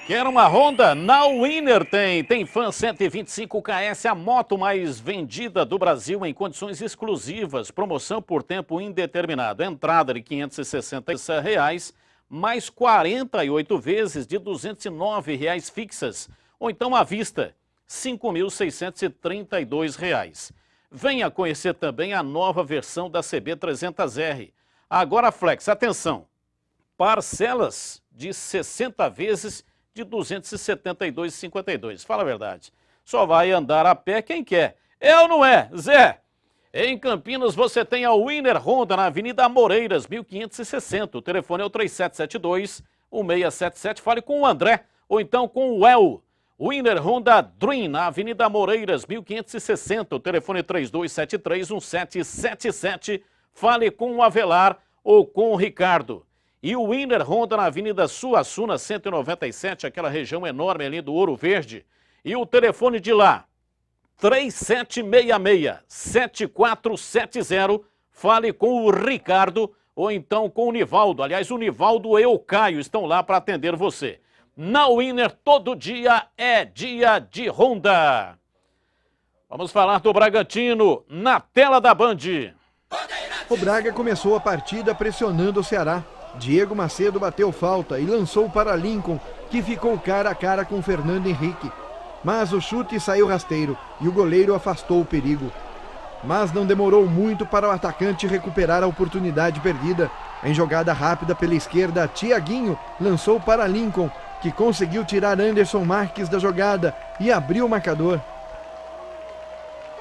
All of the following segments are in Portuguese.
Quer uma Honda? Na Winner tem. Tem Fan 125 KS, a moto mais vendida do Brasil em condições exclusivas. Promoção por tempo indeterminado. Entrada de R$ 560, mais 48 vezes de R$ 209 fixas. Ou então à vista, R$ 5.632. Venha conhecer também a nova versão da CB300R. Agora Flex, atenção, parcelas de 60 vezes de R$ 272,52. Fala a verdade. Só vai andar a pé quem quer. É ou não é, Zé? Em Campinas você tem a Winner Honda na Avenida Amoreiras, 1560. O telefone é o 3772-1677. Fale com o André ou então com o El. Winner Honda Dream na Avenida Amoreiras, 1560. O telefone é 3273-1777. Fale com o Avelar ou com o Ricardo. E o Winner Honda na Avenida Suassuna, 197, aquela região enorme ali do Ouro Verde. E o telefone de lá, 3766-7470. Fale com o Ricardo ou então com o Nivaldo. Aliás, o Nivaldo e o Caio estão lá para atender você. Na Winner, todo dia é dia de Honda. Vamos falar do Bragantino na tela da Band. O Braga começou a partida pressionando o Ceará. Diego Macedo bateu falta e lançou para Lincoln, que ficou cara a cara com Fernando Henrique. Mas o chute saiu rasteiro e o goleiro afastou o perigo. Mas não demorou muito para o atacante recuperar a oportunidade perdida. Em jogada rápida pela esquerda, Thiaguinho lançou para Lincoln, que conseguiu tirar Anderson Marques da jogada e abriu o marcador.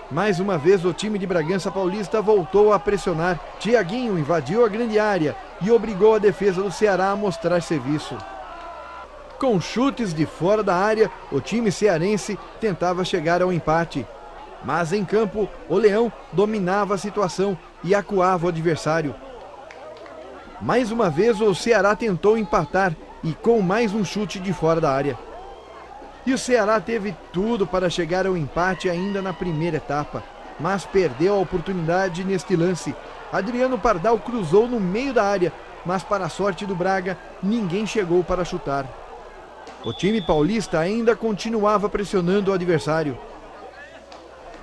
Mais uma vez o time de Bragança Paulista voltou a pressionar. Thiaguinho invadiu a grande área e obrigou a defesa do Ceará a mostrar serviço. Com chutes de fora da área, o time cearense tentava chegar ao empate. Mas em campo, o Leão dominava a situação e acuava o adversário. Mais uma vez o Ceará tentou empatar e com mais um chute de fora da área. E o Ceará teve tudo para chegar ao empate ainda na primeira etapa, mas perdeu a oportunidade neste lance. Adriano Pardal cruzou no meio da área, mas para a sorte do Braga, ninguém chegou para chutar. O time paulista ainda continuava pressionando o adversário.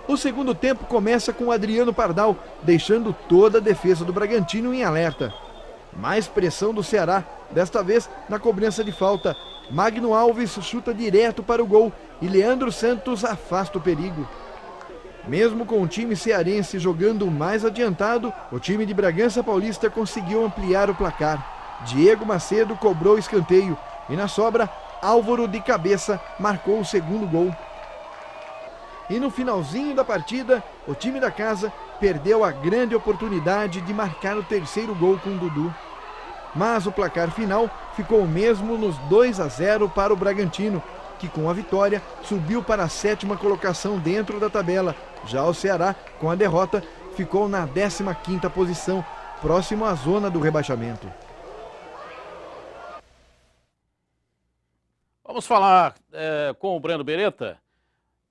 O segundo tempo começa com Adriano Pardal, deixando toda a defesa do Bragantino em alerta. Mais pressão do Ceará, desta vez na cobrança de falta. Magno Alves chuta direto para o gol e Leandro Santos afasta o perigo. Mesmo com o time cearense jogando mais adiantado, o time de Bragança Paulista conseguiu ampliar o placar. Diego Macedo cobrou escanteio e na sobra, Álvaro de cabeça marcou o segundo gol. E no finalzinho da partida, o time da casa perdeu a grande oportunidade de marcar o terceiro gol com o Dudu. Mas o placar final ficou o mesmo nos 2-0 para o Bragantino, que com a vitória subiu para a 7ª colocação dentro da tabela. Já o Ceará, com a derrota, ficou na 15ª posição, próximo à zona do rebaixamento. Vamos falar com o Breno Beretta.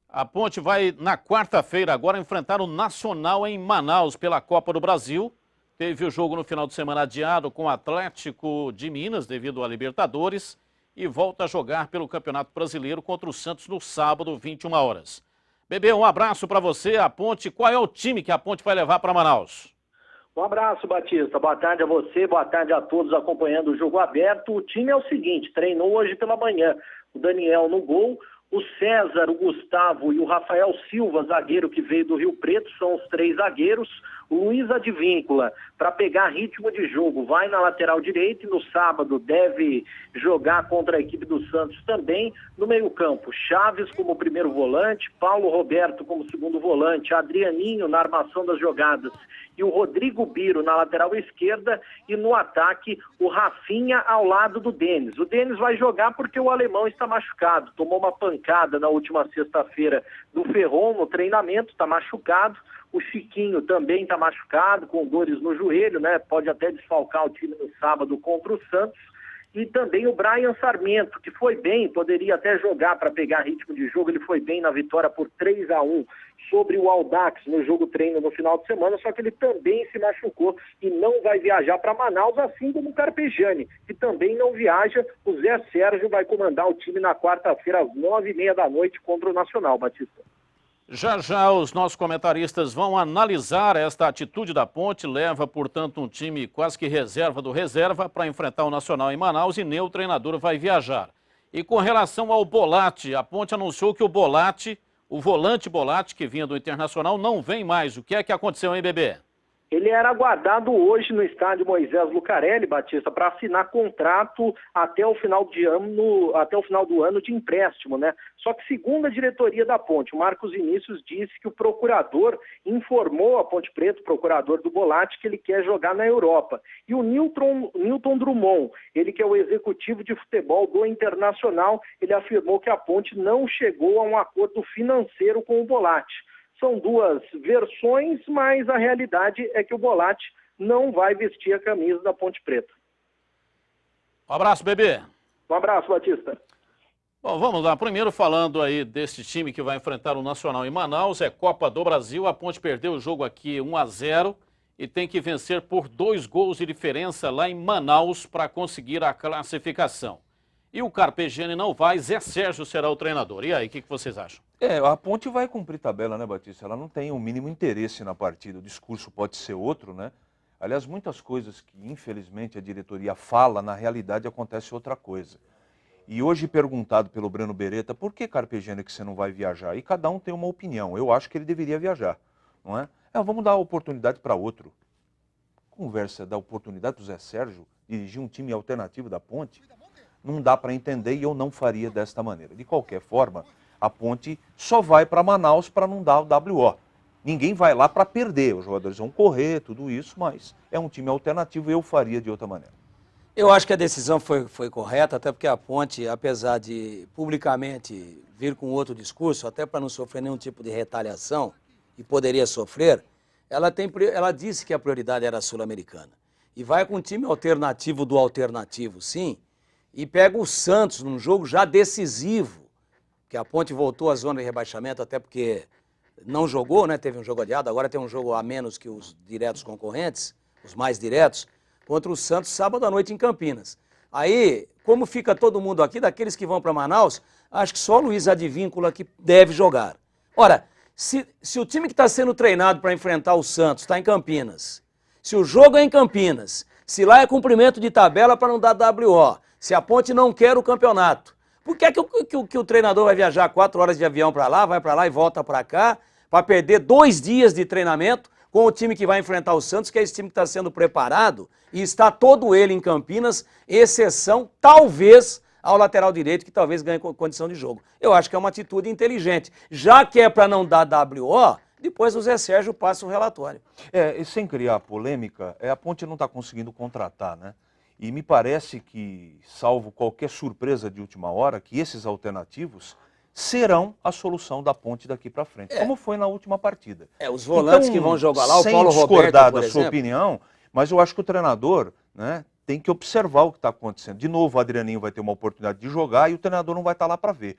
A Ponte vai, na quarta-feira, agora enfrentar o Nacional em Manaus pela Copa do Brasil. Teve o jogo no final de semana adiado com o Atlético de Minas, devido à Libertadores, e volta a jogar pelo Campeonato Brasileiro contra o Santos no sábado, 21 horas. Bebê, um abraço para você, a Ponte. Qual é o time que a Ponte vai levar para Manaus? Um abraço, Batista. Boa tarde a você, boa tarde a todos acompanhando o Jogo Aberto. O time é o seguinte, treinou hoje pela manhã. O Daniel no gol, o César, o Gustavo e o Rafael Silva, zagueiro que veio do Rio Preto, são os 3 zagueiros. O Luiz Advíncula, para pegar ritmo de jogo, vai na lateral direita e no sábado deve jogar contra a equipe do Santos também. No meio-campo, Chaves como primeiro volante, Paulo Roberto como segundo volante, Adrianinho na armação das jogadas e o Rodrigo Biro na lateral esquerda, e no ataque o Rafinha ao lado do Denis. O Denis vai jogar porque o alemão está machucado, tomou uma pancada na última sexta-feira do Ferron no treinamento, está machucado. O Chiquinho também está machucado, com dores no joelho, né? Pode até desfalcar o time no sábado contra o Santos. e também o Brian Sarmento, que foi bem, poderia até jogar para pegar ritmo de jogo, ele foi bem na vitória por 3-1 sobre o Audax no jogo treino no final de semana, só que ele também se machucou e não vai viajar para Manaus, assim como o Carpegiani, que também não viaja. O Zé Sérgio vai comandar o time na quarta-feira às 9h30 da noite contra o Nacional, Batista. Já já os nossos comentaristas vão analisar esta atitude da Ponte, leva, portanto, um time quase que reserva do reserva para enfrentar o Nacional em Manaus e nem o treinador vai viajar. E com relação ao Bolatti, a Ponte anunciou que o Bolatti, o volante Bolatti, que vinha do Internacional, não vem mais. O que é que aconteceu, hein, Bebê? Ele era aguardado hoje no estádio Moisés Lucarelli, Batista, para assinar contrato até o final do ano de empréstimo, né? Só que segundo a diretoria da Ponte, o Marcos Vinícius disse que o procurador informou a Ponte Preta, o procurador do Bolatti, que ele quer jogar na Europa. E o Newton Drummond, ele que é o executivo de futebol do Internacional, ele afirmou que a Ponte não chegou a um acordo financeiro com o Bolatti. São duas versões, mas a realidade é que o Bolatti não vai vestir a camisa da Ponte Preta. Um abraço, Bebê. Um abraço, Batista. Bom, vamos lá. Primeiro falando aí desse time que vai enfrentar o Nacional em Manaus, é Copa do Brasil. A Ponte perdeu o jogo aqui 1-0 e tem que vencer por 2 gols de diferença lá em Manaus para conseguir a classificação. E o Carpegiani não vai, Zé Sérgio será o treinador. E aí, o que vocês acham? A Ponte vai cumprir tabela, né, Batista? Ela não tem o mínimo interesse na partida, o discurso pode ser outro, né? Aliás, muitas coisas que, infelizmente, a diretoria fala, na realidade acontece outra coisa. E hoje, perguntado pelo Breno Beretta, por que, Carpegiani, que você não vai viajar? E cada um tem uma opinião. Eu acho que ele deveria viajar, não é? Vamos dar a oportunidade para outro. Conversa, dar oportunidade para o Zé Sérgio dirigir um time alternativo da Ponte, não dá para entender e eu não faria desta maneira. De qualquer forma, a Ponte só vai para Manaus para não dar o WO. Ninguém vai lá para perder, os jogadores vão correr, tudo isso, mas é um time alternativo e eu faria de outra maneira. Eu acho que a decisão foi correta, até porque a Ponte, apesar de publicamente vir com outro discurso, até para não sofrer nenhum tipo de retaliação, e poderia sofrer, ela disse que a prioridade era a Sul-Americana. E vai com um time alternativo do alternativo, sim, e pega o Santos num jogo já decisivo, que a Ponte voltou à zona de rebaixamento, até porque não jogou, né? Teve um jogo adiado, agora tem um jogo a menos que os diretos concorrentes, os mais diretos, contra o Santos sábado à noite em Campinas. Aí, como fica todo mundo aqui, daqueles que vão para Manaus, acho que só o Luiz Advíncula que deve jogar. Ora, se o time que está sendo treinado para enfrentar o Santos está em Campinas, se o jogo é em Campinas, se lá é cumprimento de tabela para não dar WO, se a Ponte não quer o campeonato, por que que o treinador vai viajar 4 horas de avião para lá, vai para lá e volta para cá, para perder 2 dias de treinamento com o time que vai enfrentar o Santos, que é esse time que está sendo preparado e está todo ele em Campinas, exceção, talvez, ao lateral direito, que talvez ganhe condição de jogo. Eu acho que é uma atitude inteligente. Já que é para não dar WO, depois o Zé Sérgio passa o relatório. E sem criar polêmica, a Ponte não está conseguindo contratar, né? E me parece que, salvo qualquer surpresa de última hora, que esses alternativos serão a solução da Ponte daqui para frente, como foi na última partida. Os volantes que vão jogar lá, o Paulo Roberto, sem discordar da sua opinião, mas eu acho que o treinador, né, tem que observar o que está acontecendo. De novo, o Adrianinho vai ter uma oportunidade de jogar e o treinador não vai estar lá para ver.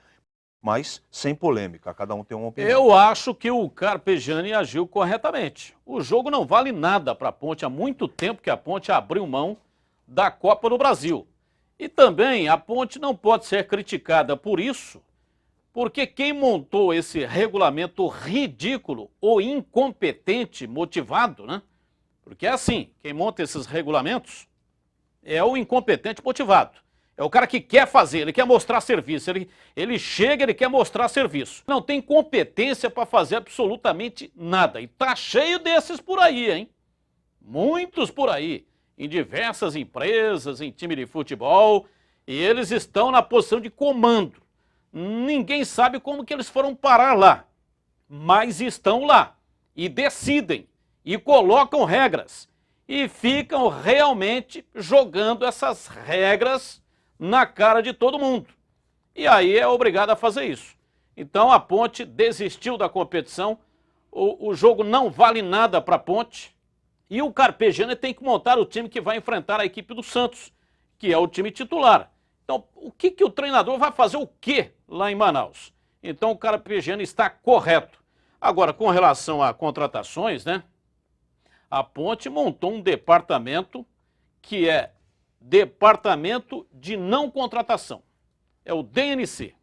Mas sem polêmica, cada um tem uma opinião. Eu acho que o Carpegiani agiu corretamente. O jogo não vale nada para a Ponte. Há muito tempo que a Ponte abriu mão da Copa do Brasil. E também a Ponte não pode ser criticada por isso, porque quem montou esse regulamento ridículo ou incompetente, motivado, né? Porque é assim, quem monta esses regulamentos é o incompetente motivado. É o cara que quer fazer, ele quer mostrar serviço, ele chega, ele quer mostrar serviço. Não tem competência para fazer absolutamente nada. E tá cheio desses por aí, hein? Muitos por aí, em diversas empresas, em time de futebol, e eles estão na posição de comando. Ninguém sabe como que eles foram parar lá, mas estão lá e decidem e colocam regras e ficam realmente jogando essas regras na cara de todo mundo. E aí é obrigado a fazer isso. Então a Ponte desistiu da competição, o jogo não vale nada para a Ponte e o Carpegiani tem que montar o time que vai enfrentar a equipe do Santos, que é o time titular. Então, o que o treinador vai fazer o quê lá em Manaus? Então, o Carpegiani está correto. Agora, com relação a contratações, né? A Ponte montou um departamento que é Departamento de Não Contratação. É o DNC.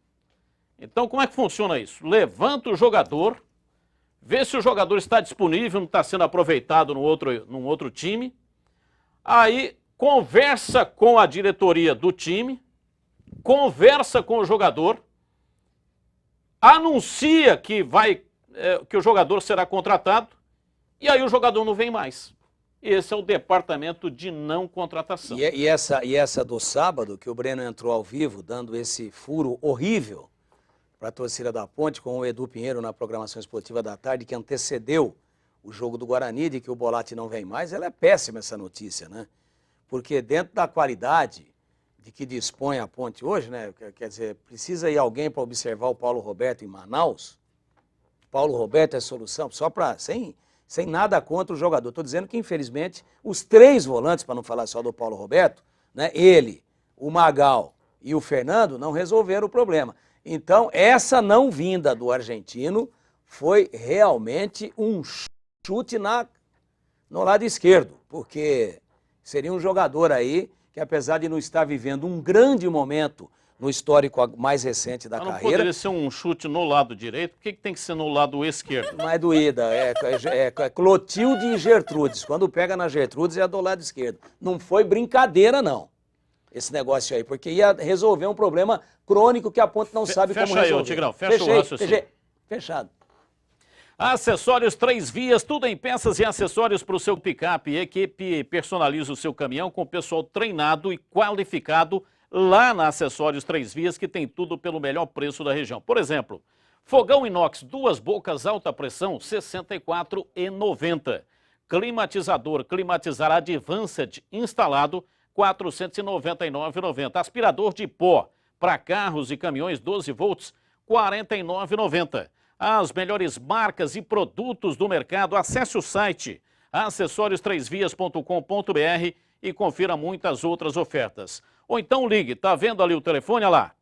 Então, como é que funciona isso? Levanta o jogador, vê se o jogador está disponível, não está sendo aproveitado num outro time. Aí, conversa com a diretoria do time, conversa com o jogador, anuncia que o jogador será contratado, e aí o jogador não vem mais. Esse é o departamento de não contratação. E essa do sábado, que o Breno entrou ao vivo, dando esse furo horrível para a torcida da Ponte, com o Edu Pinheiro na programação esportiva da tarde, que antecedeu o jogo do Guarani, de que o Bolatti não vem mais, ela é péssima essa notícia, né? Porque dentro da qualidade de que dispõe a Ponte hoje, né? Quer dizer, precisa ir alguém para observar o Paulo Roberto em Manaus? Paulo Roberto é solução, só para... Sem nada contra o jogador. Estou dizendo que, infelizmente, os 3 volantes, para não falar só do Paulo Roberto, né, ele, o Magal e o Fernando, não resolveram o problema. Então, essa não vinda do argentino foi realmente um chute no lado esquerdo, porque seria um jogador aí que, apesar de não estar vivendo um grande momento no histórico mais recente da carreira... Não poderia ser um chute no lado direito? Por que tem que ser no lado esquerdo? Não é doída, é Clotilde e Gertrudes. Quando pega na Gertrudes é do lado esquerdo. Não foi brincadeira, não, esse negócio aí, porque ia resolver um problema crônico que a Ponte não sabe como resolver. Fecha aí, Tigrão, fecha o raciocínio. Fechado. Acessórios 3 Vias, tudo em peças e acessórios para o seu picape. Equipe personaliza o seu caminhão com pessoal treinado e qualificado lá na Acessórios 3 Vias, que tem tudo pelo melhor preço da região. Por exemplo, fogão inox 2 bocas alta pressão, R$ 64,90. Climatizador Climatizar Advanced instalado, R$ 499,90. Aspirador de pó para carros e caminhões 12 volts, R$ 49,90. As melhores marcas e produtos do mercado, acesse o site acessorios3vias.com.br e confira muitas outras ofertas. Ou então ligue, tá vendo ali o telefone, olha lá,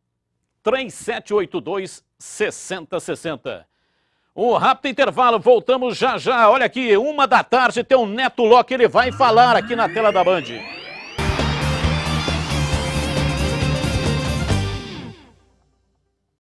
3782-6060. Um rápido intervalo, voltamos já já. Olha aqui, 1 da tarde tem o Neto Locke, ele vai falar aqui na tela da Band.